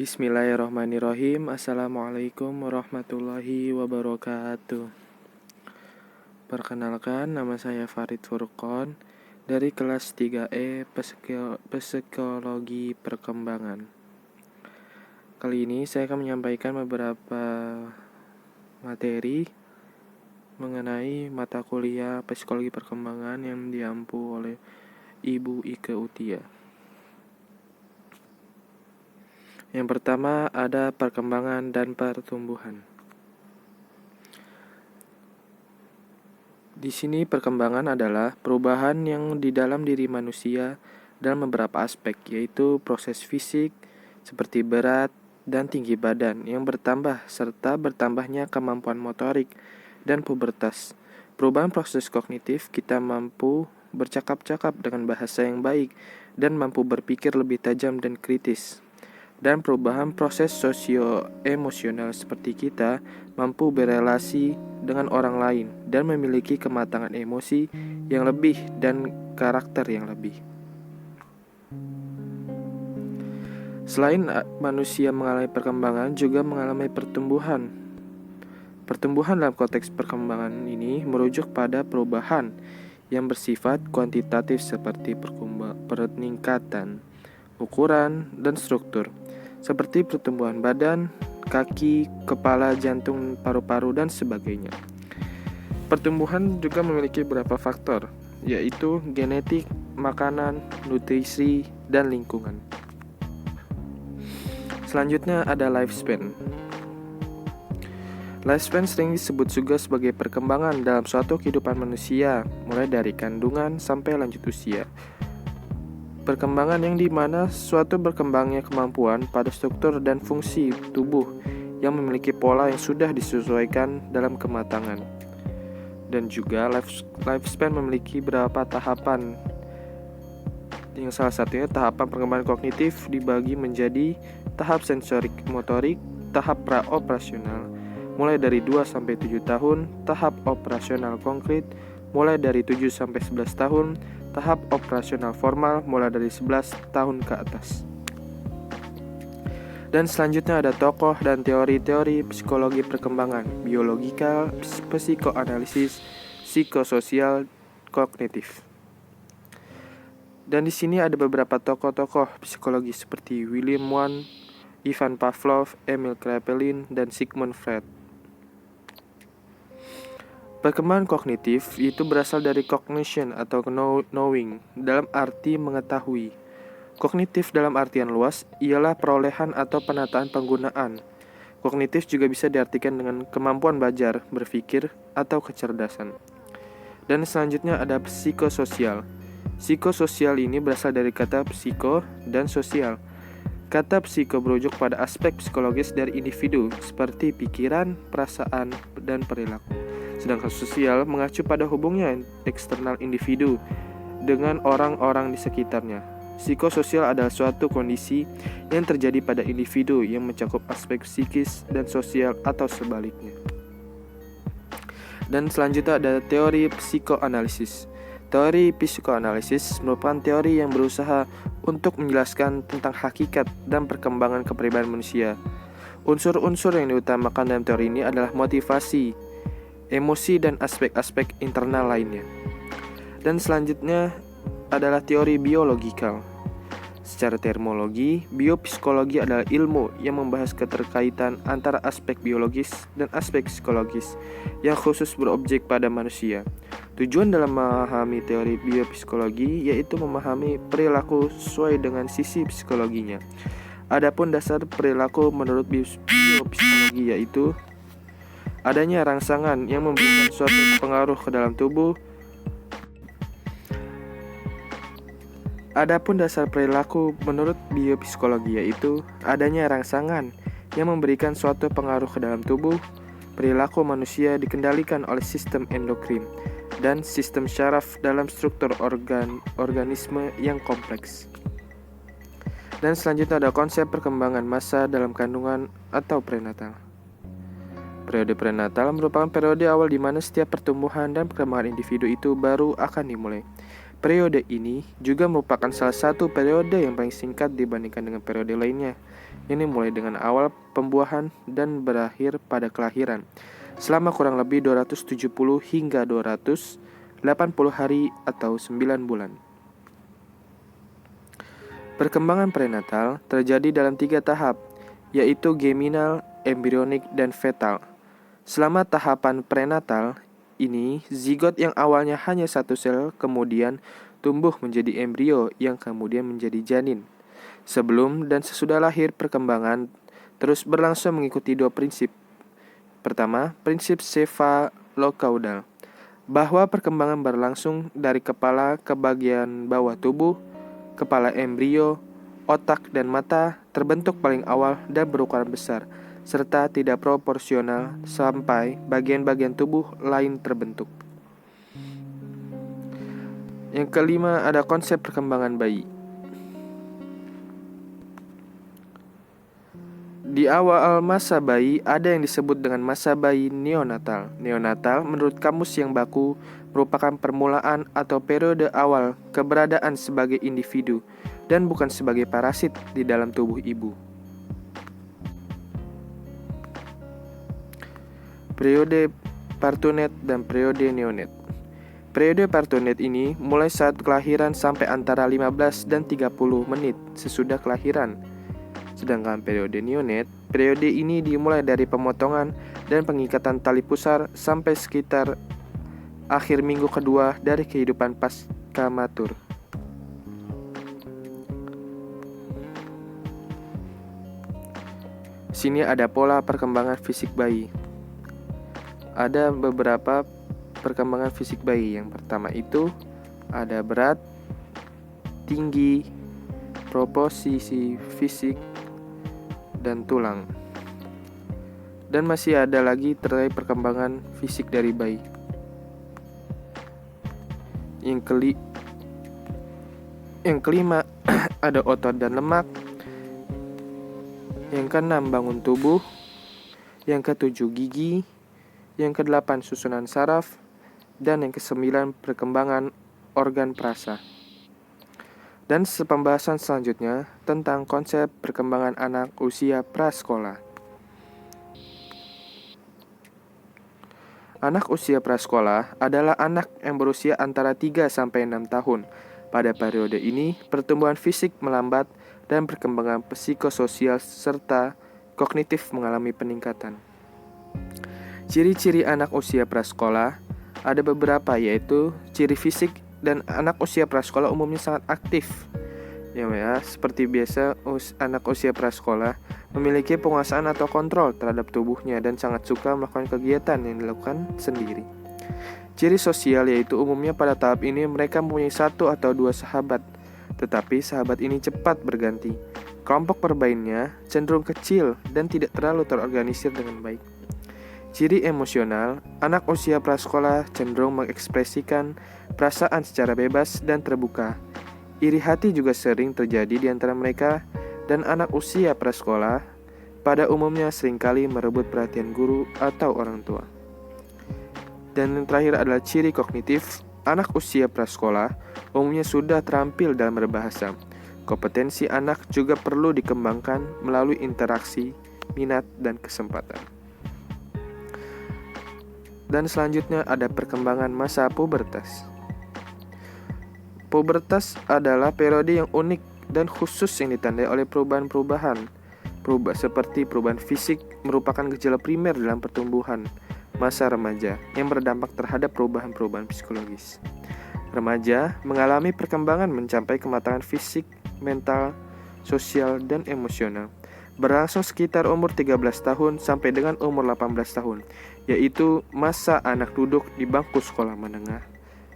Bismillahirrahmanirrahim. Assalamualaikum warahmatullahi wabarakatuh. Perkenalkan, nama saya Farid Furqon dari kelas 3E Psikologi Perkembangan. Kali ini saya akan menyampaikan beberapa materi mengenai mata kuliah Psikologi Perkembangan yang diampu oleh Ibu Ike Utia. Yang pertama ada perkembangan dan pertumbuhan. Di sini perkembangan adalah perubahan yang di dalam diri manusia dalam beberapa aspek, yaitu proses fisik seperti berat dan tinggi badan yang bertambah serta bertambahnya kemampuan motorik dan pubertas. Perubahan proses kognitif, kita mampu bercakap-cakap dengan bahasa yang baik dan mampu berpikir lebih tajam dan kritis. Dan perubahan proses sosio-emosional seperti kita mampu berelasi dengan orang lain dan memiliki kematangan emosi yang lebih dan karakter yang lebih. Selain manusia mengalami perkembangan, juga mengalami pertumbuhan. Pertumbuhan dalam konteks perkembangan ini merujuk pada perubahan yang bersifat kuantitatif seperti peningkatan ukuran dan struktur, seperti pertumbuhan badan, kaki, kepala, jantung, paru-paru, dan sebagainya. Pertumbuhan juga memiliki beberapa faktor, yaitu genetik, makanan, nutrisi, dan lingkungan. Selanjutnya ada lifespan. Lifespan sering disebut juga sebagai perkembangan dalam suatu kehidupan manusia, mulai dari kandungan sampai lanjut usia. Perkembangan yang dimana suatu berkembangnya kemampuan pada struktur dan fungsi tubuh yang memiliki pola yang sudah disesuaikan dalam kematangan. Dan juga lifespan memiliki beberapa tahapan. Yang salah satunya tahapan perkembangan kognitif dibagi menjadi tahap sensorik motorik, tahap pra-operasional mulai dari 2-7 tahun, tahap operasional konkret mulai dari 7-11 tahun, tahap operasional formal mulai dari 11 tahun ke atas. Dan selanjutnya ada tokoh dan teori-teori psikologi perkembangan, biologikal, psikoanalisis, psikososial, kognitif. Dan di sini ada beberapa tokoh-tokoh psikologi seperti William Wundt, Ivan Pavlov, Emil Kraepelin, dan Sigmund Freud. Perkembangan kognitif itu berasal dari cognition atau knowing dalam arti mengetahui. Kognitif dalam artian luas ialah perolehan atau penataan penggunaan. Kognitif juga bisa diartikan dengan kemampuan belajar, berpikir, atau kecerdasan. Dan selanjutnya ada psikososial. Psikososial ini berasal dari kata psiko dan sosial. Kata psiko merujuk pada aspek psikologis dari individu seperti pikiran, perasaan, dan perilaku. Sedangkan sosial mengacu pada hubungan eksternal individu dengan orang-orang di sekitarnya. Psikososial adalah suatu kondisi yang terjadi pada individu yang mencakup aspek psikis dan sosial atau sebaliknya. Dan selanjutnya ada teori psikoanalisis. Teori psikoanalisis merupakan teori yang berusaha untuk menjelaskan tentang hakikat dan perkembangan kepribadian manusia. Unsur-unsur yang diutamakan dalam teori ini adalah motivasi, emosi, dan aspek-aspek internal lainnya. Dan selanjutnya adalah teori biologikal. Secara terminologi, biopsikologi adalah ilmu yang membahas keterkaitan antara aspek biologis dan aspek psikologis yang khusus berobjek pada manusia. Tujuan dalam memahami teori biopsikologi yaitu memahami perilaku sesuai dengan sisi psikologinya. Adapun dasar perilaku menurut biopsikologi yaitu adanya rangsangan yang memberikan suatu pengaruh ke dalam tubuh. Adapun dasar perilaku menurut biopsikologi yaitu adanya rangsangan yang memberikan suatu pengaruh ke dalam tubuh. Perilaku manusia dikendalikan oleh sistem endokrin dan sistem syaraf dalam struktur organisme yang kompleks. Dan selanjutnya ada konsep perkembangan massa dalam kandungan atau prenatal. Periode prenatal merupakan periode awal di mana setiap pertumbuhan dan perkembangan individu itu baru akan dimulai. Periode ini juga merupakan salah satu periode yang paling singkat dibandingkan dengan periode lainnya. Ini mulai dengan awal pembuahan dan berakhir pada kelahiran, selama kurang lebih 270 hingga 280 hari atau 9 bulan. Perkembangan prenatal terjadi dalam 3 tahap, yaitu geminal, embrionik, dan fetal. Selama tahapan prenatal ini, zigot yang awalnya hanya satu sel kemudian tumbuh menjadi embrio yang kemudian menjadi janin. Sebelum dan sesudah lahir, perkembangan terus berlangsung mengikuti 2 prinsip. Pertama, prinsip cephalocaudal, bahwa perkembangan berlangsung dari kepala ke bagian bawah tubuh, kepala embrio, otak, dan mata terbentuk paling awal dan berukuran besar, serta tidak proporsional sampai bagian-bagian tubuh lain terbentuk. Yang kelima, ada konsep perkembangan bayi. Di awal masa bayi ada yang disebut dengan masa bayi neonatal. Neonatal menurut Kamus Yang Baku merupakan permulaan atau periode awal keberadaan sebagai individu dan bukan sebagai parasit di dalam tubuh ibu. Periode partonet dan periode neonat. Periode partonet ini mulai saat kelahiran sampai antara 15 dan 30 menit sesudah kelahiran. Sedangkan periode neonat, periode ini dimulai dari pemotongan dan pengikatan tali pusar sampai sekitar akhir minggu kedua dari kehidupan pasca matur. Sini ada pola perkembangan fisik bayi. Ada beberapa perkembangan fisik bayi. Yang pertama itu ada berat, tinggi, proporsi fisik, dan tulang. Dan masih ada lagi terkait perkembangan fisik dari bayi. Yang kelima ada otot dan lemak. Yang keenam bangun tubuh. Yang ketujuh gigi. Yang kedelapan susunan saraf. Dan yang kesembilan perkembangan organ perasa. Dan pembahasan selanjutnya tentang konsep perkembangan anak usia prasekolah. Anak usia prasekolah adalah anak yang berusia antara 3 sampai 6 tahun. Pada periode ini, pertumbuhan fisik melambat dan perkembangan psikososial serta kognitif mengalami peningkatan. Ciri-ciri anak usia prasekolah ada beberapa, yaitu ciri fisik dan anak usia prasekolah umumnya sangat aktif. Ya, seperti biasa anak usia prasekolah memiliki penguasaan atau kontrol terhadap tubuhnya dan sangat suka melakukan kegiatan yang dilakukan sendiri. Ciri sosial yaitu umumnya pada tahap ini mereka mempunyai 1 atau 2 sahabat, tetapi sahabat ini cepat berganti. Kelompok bermainnya cenderung kecil dan tidak terlalu terorganisir dengan baik. Ciri emosional, anak usia prasekolah cenderung mengekspresikan perasaan secara bebas dan terbuka. Iri hati juga sering terjadi di antara mereka, dan anak usia prasekolah pada umumnya seringkali merebut perhatian guru atau orang tua. Dan yang terakhir adalah ciri kognitif, anak usia prasekolah umumnya sudah terampil dalam berbahasa. Kompetensi anak juga perlu dikembangkan melalui interaksi, minat, dan kesempatan. Dan selanjutnya ada perkembangan masa pubertas. Pubertas adalah periode yang unik dan khusus yang ditandai oleh perubahan-perubahan. Seperti perubahan fisik merupakan gejala primer dalam pertumbuhan masa remaja yang berdampak terhadap perubahan-perubahan psikologis. Remaja mengalami perkembangan mencapai kematangan fisik, mental, sosial, dan emosional. Berlangsung sekitar umur 13 tahun sampai dengan umur 18 tahun, yaitu masa anak duduk di bangku sekolah menengah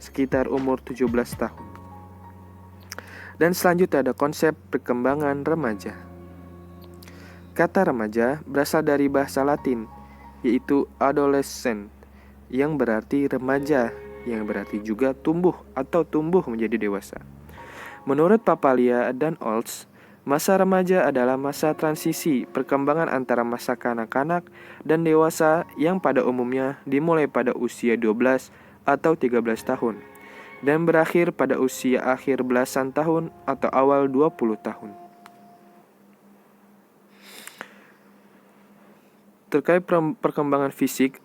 sekitar umur 17 tahun. Dan selanjutnya ada konsep perkembangan remaja. Kata remaja berasal dari bahasa Latin, yaitu adolescent, yang berarti remaja, yang berarti juga tumbuh atau tumbuh menjadi dewasa. Menurut Papalia dan Olds, masa remaja adalah masa transisi perkembangan antara masa kanak-kanak dan dewasa yang pada umumnya dimulai pada usia 12 atau 13 tahun. dan berakhir pada usia akhir belasan tahun atau awal 20 tahun. Terkait perkembangan fisik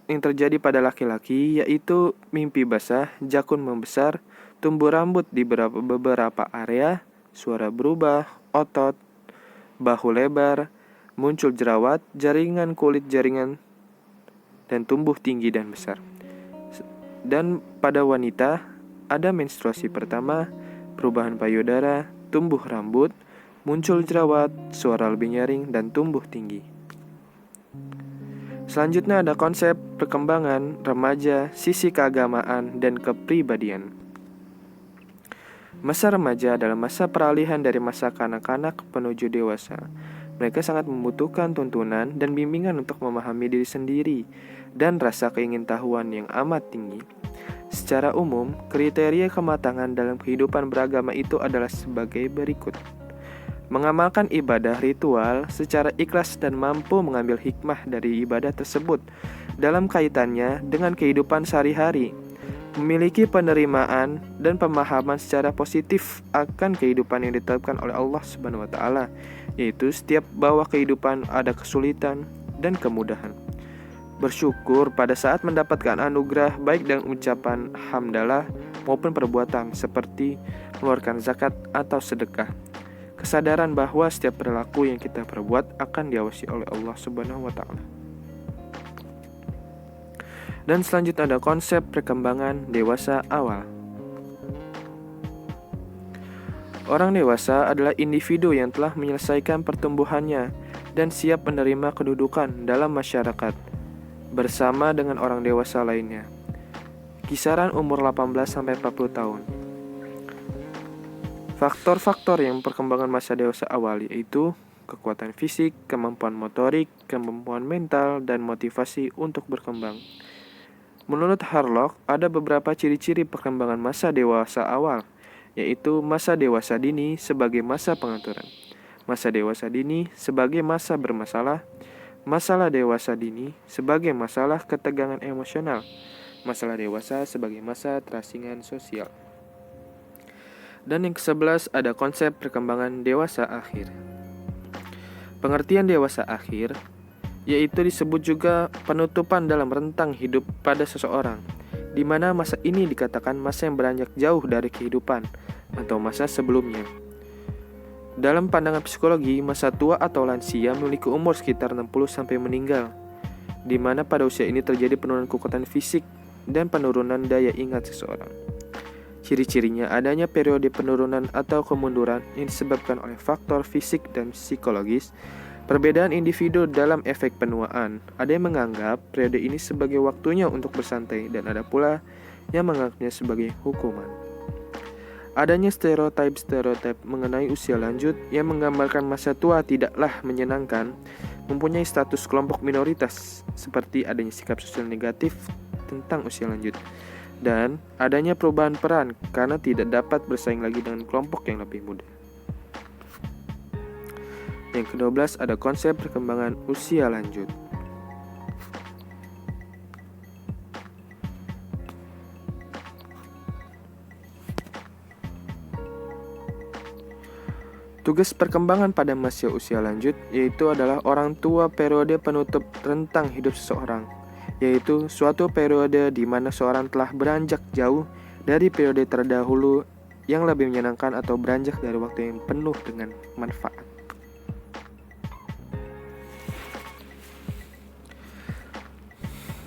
yang terjadi pada laki-laki, yaitu mimpi basah, jakun membesar, tumbuh rambut di beberapa area, suara berubah, otot, bahu lebar, muncul jerawat, jaringan kulit jaringan, dan tumbuh tinggi dan besar. Dan pada wanita, ada menstruasi pertama, perubahan payudara, tumbuh rambut, muncul jerawat, suara lebih nyaring, dan tumbuh tinggi. Selanjutnya ada konsep perkembangan remaja, sisi keagamaan, dan kepribadian. Masa remaja adalah masa peralihan dari masa kanak-kanak menuju dewasa. Mereka sangat membutuhkan tuntunan dan bimbingan untuk memahami diri sendiri dan rasa keingintahuan yang amat tinggi. Secara umum, kriteria kematangan dalam kehidupan beragama itu adalah sebagai berikut. Mengamalkan ibadah ritual secara ikhlas dan mampu mengambil hikmah dari ibadah tersebut dalam kaitannya dengan kehidupan sehari-hari. Memiliki penerimaan dan pemahaman secara positif akan kehidupan yang ditetapkan oleh Allah Subhanahu wa taala, yaitu setiap bahwa kehidupan ada kesulitan dan kemudahan. Bersyukur pada saat mendapatkan anugerah baik dengan ucapan hamdalah maupun perbuatan seperti mengeluarkan zakat atau sedekah. Kesadaran bahwa setiap perilaku yang kita perbuat akan diawasi oleh Allah Subhanahu wa taala. Dan selanjutnya ada konsep perkembangan dewasa awal. Orang dewasa adalah individu yang telah menyelesaikan pertumbuhannya dan siap menerima kedudukan dalam masyarakat bersama dengan orang dewasa lainnya. Kisaran umur 18-40 tahun. Faktor-faktor yang perkembangan masa dewasa awal yaitu kekuatan fisik, kemampuan motorik, kemampuan mental, dan motivasi untuk berkembang. Menurut Harlock, ada beberapa ciri-ciri perkembangan masa dewasa awal, yaitu masa dewasa dini sebagai masa pengaturan, masa dewasa dini sebagai masa bermasalah, masalah dewasa dini sebagai masalah ketegangan emosional, masalah dewasa sebagai masa terasingan sosial. Dan yang ke-11 ada konsep perkembangan dewasa akhir. Pengertian dewasa akhir yaitu disebut juga penutupan dalam rentang hidup pada seseorang, di mana masa ini dikatakan masa yang beranjak jauh dari kehidupan atau masa sebelumnya. Dalam pandangan psikologi, masa tua atau lansia memiliki umur sekitar 60 sampai meninggal, di mana pada usia ini terjadi penurunan kekuatan fisik dan penurunan daya ingat seseorang. Ciri-cirinya adanya periode penurunan atau kemunduran yang disebabkan oleh faktor fisik dan psikologis. Perbedaan individu dalam efek penuaan. Ada yang menganggap periode ini sebagai waktunya untuk bersantai dan ada pula yang menganggapnya sebagai hukuman. Adanya stereotip mengenai usia lanjut yang menggambarkan masa tua tidaklah menyenangkan, mempunyai status kelompok minoritas, seperti adanya sikap sosial negatif tentang usia lanjut, dan adanya perubahan peran karena tidak dapat bersaing lagi dengan kelompok yang lebih muda. Yang ke-12 ada konsep perkembangan usia lanjut. Tugas perkembangan pada masa usia lanjut yaitu adalah orang tua periode penutup rentang hidup seseorang, yaitu suatu periode di mana seorang telah beranjak jauh dari periode terdahulu yang lebih menyenangkan atau beranjak dari waktu yang penuh dengan manfaat.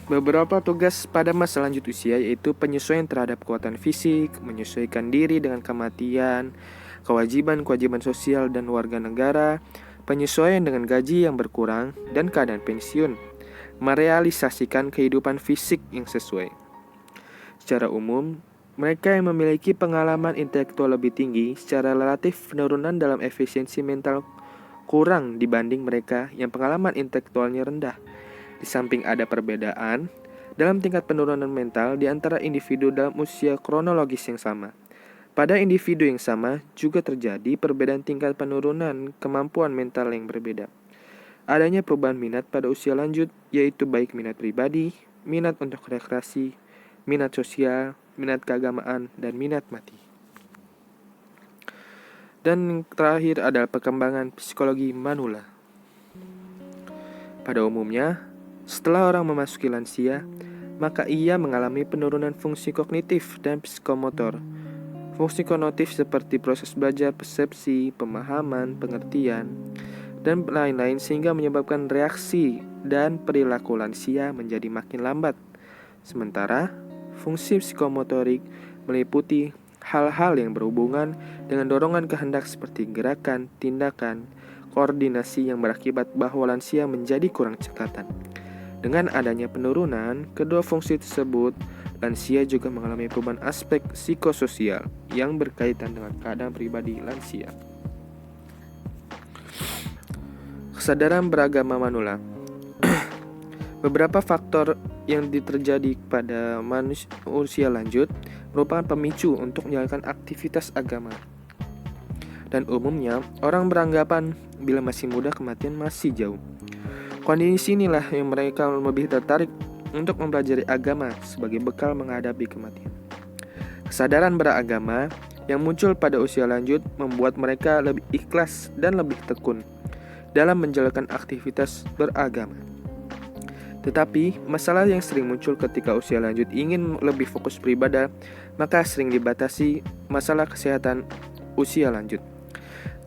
Beberapa tugas pada masa lanjut usia yaitu penyesuaian terhadap kekuatan fisik, menyesuaikan diri dengan kematian, kewajiban-kewajiban sosial dan warga negara, penyesuaian dengan gaji yang berkurang dan keadaan pensiun, merealisasikan kehidupan fisik yang sesuai. Secara umum, mereka yang memiliki pengalaman intelektual lebih tinggi secara relatif penurunan dalam efisiensi mental kurang dibanding mereka yang pengalaman intelektualnya rendah. Di samping ada perbedaan dalam tingkat penurunan mental di antara individu dalam usia kronologis yang sama. Pada individu yang sama juga terjadi perbedaan tingkat penurunan kemampuan mental yang berbeda. Adanya perubahan minat pada usia lanjut, yaitu baik minat pribadi, minat untuk rekreasi, minat sosial, minat keagamaan, dan minat mati. Dan terakhir adalah perkembangan psikologi manula. Pada umumnya, setelah orang memasuki lansia, maka ia mengalami penurunan fungsi kognitif dan psikomotor. Fungsi kognitif seperti proses belajar, persepsi, pemahaman, pengertian, dan lain-lain sehingga menyebabkan reaksi dan perilaku lansia menjadi makin lambat. Sementara, fungsi psikomotorik meliputi hal-hal yang berhubungan dengan dorongan kehendak seperti gerakan, tindakan, koordinasi yang berakibat bahwa lansia menjadi kurang cekatan. Dengan adanya penurunan kedua fungsi tersebut, lansia juga mengalami perubahan aspek psikososial yang berkaitan dengan keadaan pribadi lansia. Kesadaran beragama manula. Beberapa faktor yang terjadi pada usia lanjut merupakan pemicu untuk menjalankan aktivitas agama. Dan umumnya, orang beranggapan bila masih muda kematian masih jauh. Kondisi inilah yang mereka lebih tertarik untuk mempelajari agama sebagai bekal menghadapi kematian. Kesadaran beragama yang muncul pada usia lanjut membuat mereka lebih ikhlas dan lebih tekun dalam menjalankan aktivitas beragama. Tetapi, masalah yang sering muncul ketika usia lanjut ingin lebih fokus beribadah, maka sering dibatasi masalah kesehatan usia lanjut.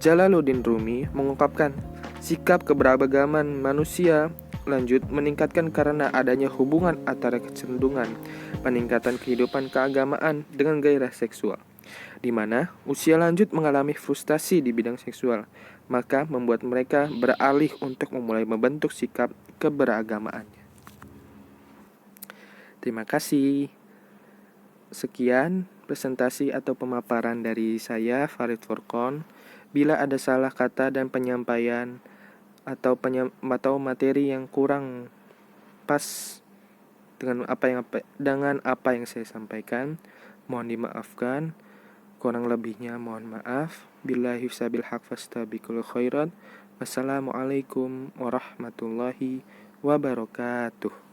Jalaluddin Rumi mengungkapkan, sikap keberagaman manusia lanjut meningkatkan karena adanya hubungan antara kecenderungan peningkatan kehidupan keagamaan dengan gairah seksual, di mana usia lanjut mengalami frustasi di bidang seksual, maka membuat mereka beralih untuk memulai membentuk sikap keberagamaannya. Terima kasih. Sekian presentasi atau pemaparan dari saya, Farid Furqon. Bila ada salah kata dan penyampaian atau materi yang kurang pas dengan apa yang saya sampaikan, mohon dimaafkan. Kurang lebihnya mohon maaf. Billahi sabil haq fastabiqul khairat. Wassalamualaikum warahmatullahi wabarakatuh.